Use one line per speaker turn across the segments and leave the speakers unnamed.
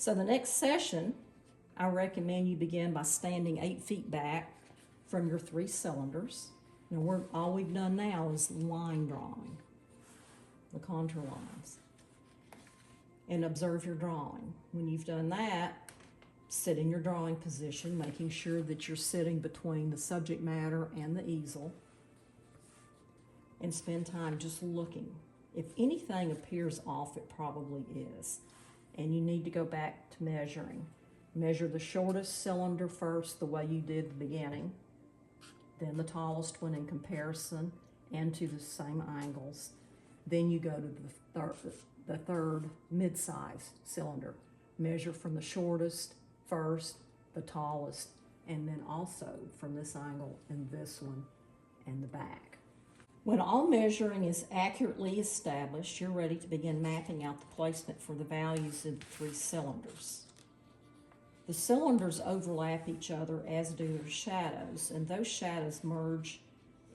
So the next session, I recommend you begin by standing 8 feet back from your 3 cylinders. Now all we've done now is line drawing, the contour lines. And observe your drawing. When you've done that, sit in your drawing position, making sure that you're sitting between the subject matter and the easel. And spend time just looking. If anything appears off, it probably is. And you need to go back to measuring. Measure the shortest cylinder first, the way you did the beginning. Then the tallest one in comparison and to the same angles. Then you go to the third mid-size cylinder. Measure from the shortest first, the tallest, and then also from this angle and this one and the back. When all measuring is accurately established, you're ready to begin mapping out the placement for the values of the 3 cylinders. The cylinders overlap each other, as do their shadows, and those shadows merge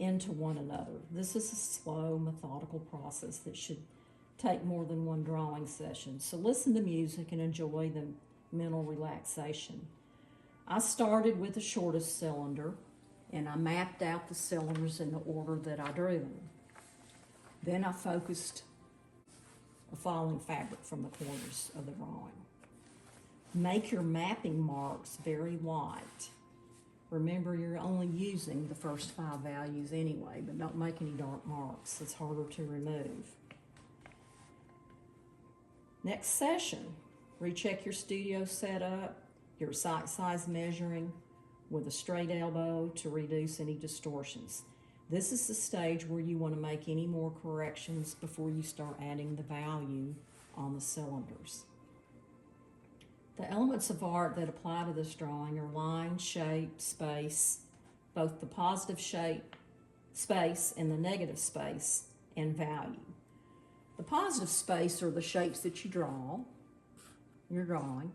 into one another. This is a slow, methodical process that should take more than one drawing session. So listen to music and enjoy the mental relaxation. I started with the shortest cylinder, and I mapped out the cylinders in the order that I drew them. Then I focused a falling fabric from the corners of the drawing. Make your mapping marks very light. Remember, you're only using the first 5 values anyway, but don't make any dark marks. It's harder to remove. Next session, recheck your studio setup, your sight size measuring with a straight elbow to reduce any distortions. This is the stage where you want to make any more corrections before you start adding the value on the cylinders. The elements of art that apply to this drawing are line, shape, space, both the positive shape, space, and the negative space, and value. The positive space are the shapes that you draw, you're drawing.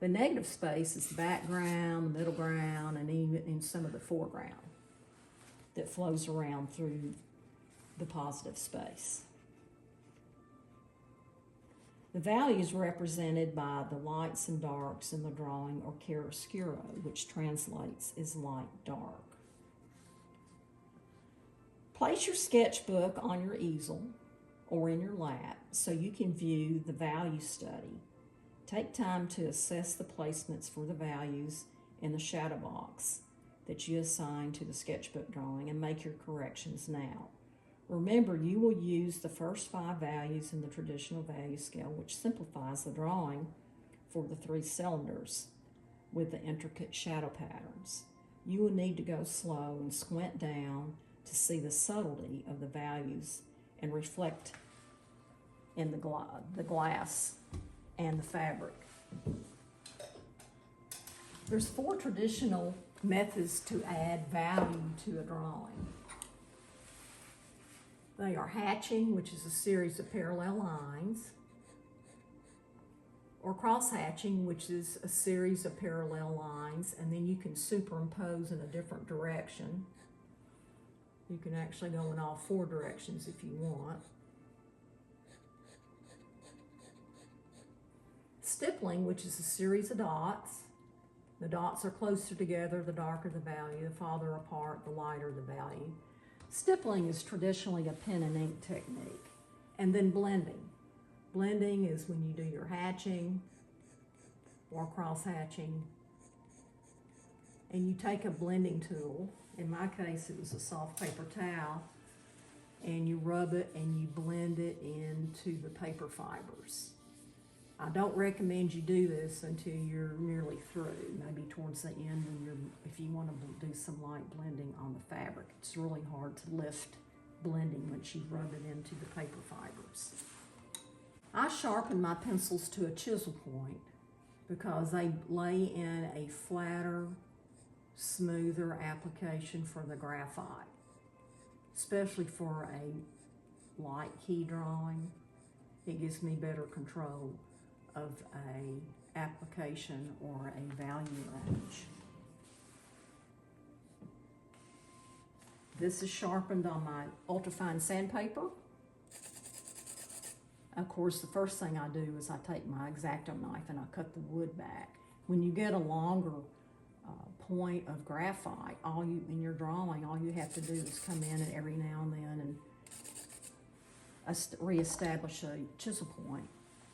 The negative space is the background, the middle ground, and even in some of the foreground that flows around through the positive space. The values represented by the lights and darks in the drawing are chiaroscuro, which translates as light-dark. Place your sketchbook on your easel or in your lap so you can view the value study. Take time to assess the placements for the values in the shadow box that you assign to the sketchbook drawing and make your corrections now. Remember, you will use the first 5 values in the traditional value scale, which simplifies the drawing for the 3 cylinders with the intricate shadow patterns. You will need to go slow and squint down to see the subtlety of the values and reflect in the glass and the fabric. There's 4 traditional methods to add value to a drawing. They are hatching, which is a series of parallel lines, or cross-hatching, which is a series of parallel lines, and then you can superimpose in a different direction. You can actually go in all 4 directions if you want. Stippling, which is a series of dots. The dots are closer together, the darker the value, the farther apart, the lighter the value. Stippling is traditionally a pen and ink technique. And then blending. Blending is when you do your hatching or cross-hatching, and you take a blending tool. In my case, it was a soft paper towel, and you rub it and you blend it into the paper fibers. I don't recommend you do this until you're nearly through, maybe towards the end if you want to do some light blending on the fabric. It's really hard to lift blending once you rub it into the paper fibers. I sharpen my pencils to a chisel point because they lay in a flatter, smoother application for the graphite, especially for a light key drawing. It gives me better control of a application or a value range. This is sharpened on my ultrafine sandpaper. Of course, the first thing I do is I take my X-Acto knife and I cut the wood back. When you get a longer point of graphite, in your drawing, all you have to do is come in and every now and then and reestablish a chisel point.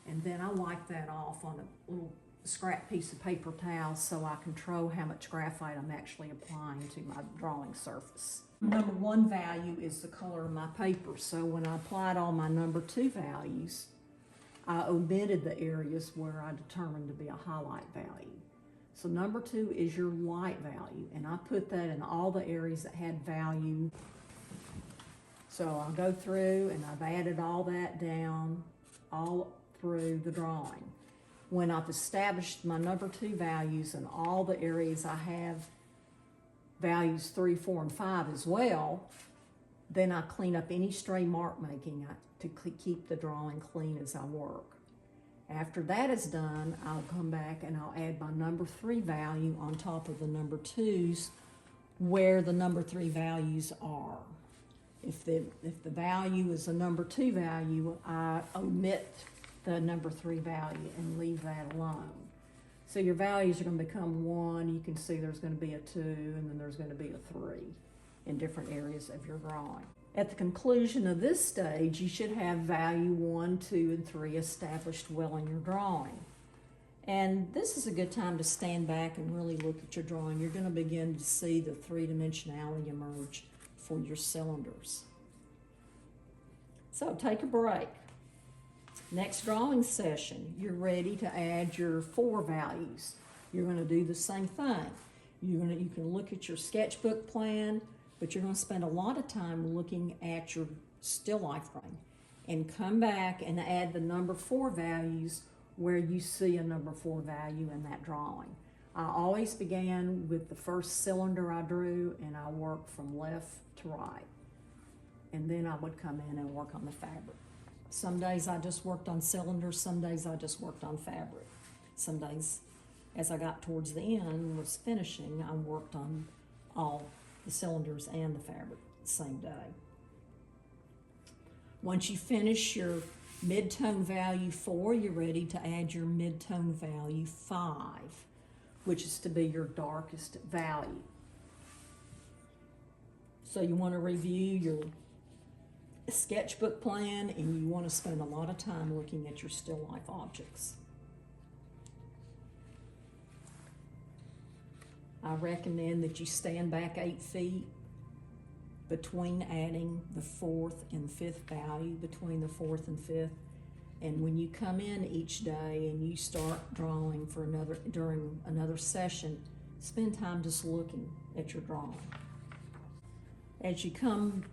And then I wipe that off on a little scrap piece of paper towel so I control how much graphite I'm actually applying to my drawing surface. Number 1 value is the color of my paper, so when I applied all my number 2 values, I omitted the areas where I determined to be a highlight value. So number 2 is your light value, and I put that in all the areas that had value. So I'll go through and I've added all that down all through the drawing. When I've established my number 2 values in all the areas I have values 3, 4, and 5 as well, then I clean up any stray mark making to keep the drawing clean as I work. After that is done, I'll come back and I'll add my number 3 value on top of the number 2's where the number 3 values are. If the value is a number 2 value, I omit the number 3 value and leave that alone. So your values are going to become 1. You can see there's going to be a 2, and then there's going to be a 3 in different areas of your drawing. At the conclusion of this stage, you should have value 1, 2, and 3 established well in your drawing. And this is a good time to stand back and really look at your drawing. You're going to begin to see the three-dimensionality emerge for your cylinders. So take a break. Next drawing session, you're ready to add your 4 values. You're going to do the same thing. You can look at your sketchbook plan, but you're going to spend a lot of time looking at your still life drawing and come back and add the number 4 values where you see a number 4 value in that drawing. I always began with the first cylinder I drew, and I worked from left to right. And then I would come in and work on the fabric. Some days I just worked on cylinders, some days I just worked on fabric. Some days, as I got towards the end and was finishing, I worked on all the cylinders and the fabric the same day. Once you finish your mid-tone value 4, you're ready to add your mid-tone value 5, which is to be your darkest value. So you want to review your sketchbook plan, and you want to spend a lot of time looking at your still life objects. I recommend that you stand back 8 feet between adding the 4th and 5th value, between the 4th and 5th. And when you come in each day and you start drawing during another session, spend time just looking at your drawing. As you come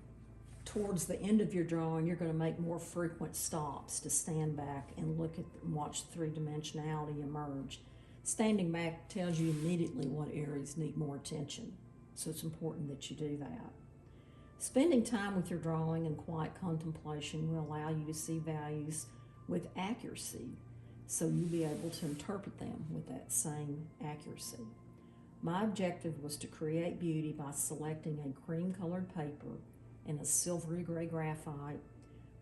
towards the end of your drawing, you're going to make more frequent stops to stand back and look at and watch three-dimensionality emerge. Standing back tells you immediately what areas need more attention, so it's important that you do that. Spending time with your drawing and quiet contemplation will allow you to see values with accuracy, so you'll be able to interpret them with that same accuracy. My objective was to create beauty by selecting a cream-colored paper and a silvery gray graphite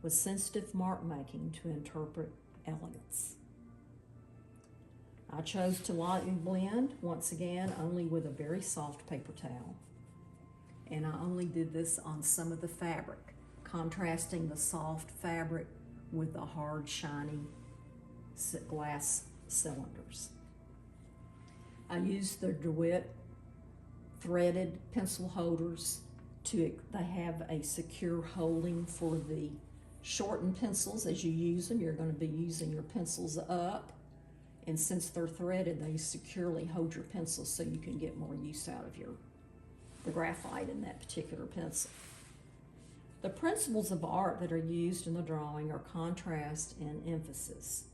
with sensitive mark making to interpret elegance. I chose to lightly blend, once again, only with a very soft paper towel. And I only did this on some of the fabric, contrasting the soft fabric with the hard, shiny glass cylinders. I used the DeWitt threaded pencil holders. They have a secure holding for the shortened pencils. As you use them, you're going to be using your pencils up, and since they're threaded, they securely hold your pencil so you can get more use out of the graphite in that particular pencil. The principles of art that are used in the drawing are contrast and emphasis.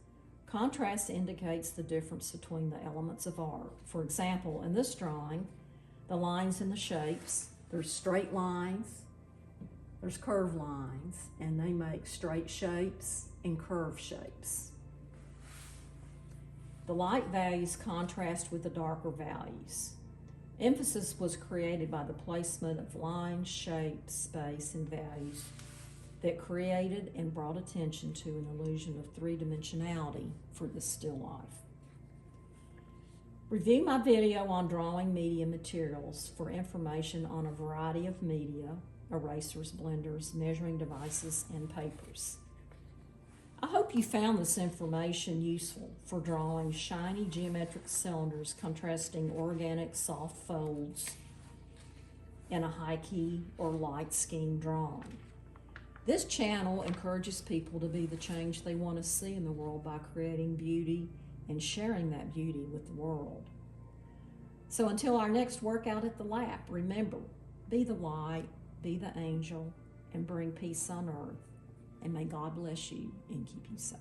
Contrast indicates the difference between the elements of art. For example, in this drawing, the lines and the shapes, there's straight lines, there's curved lines, and they make straight shapes and curved shapes. The light values contrast with the darker values. Emphasis was created by the placement of lines, shapes, space, and values that created and brought attention to an illusion of three-dimensionality for this still life. Review my video on drawing media materials for information on a variety of media, erasers, blenders, measuring devices, and papers. I hope you found this information useful for drawing shiny geometric cylinders contrasting organic soft folds in a high key or light scheme drawing. This channel encourages people to be the change they want to see in the world by creating beauty and sharing that beauty with the world. So until our next workout at the lab, remember, be the light, be the angel, and bring peace on earth. And may God bless you and keep you safe.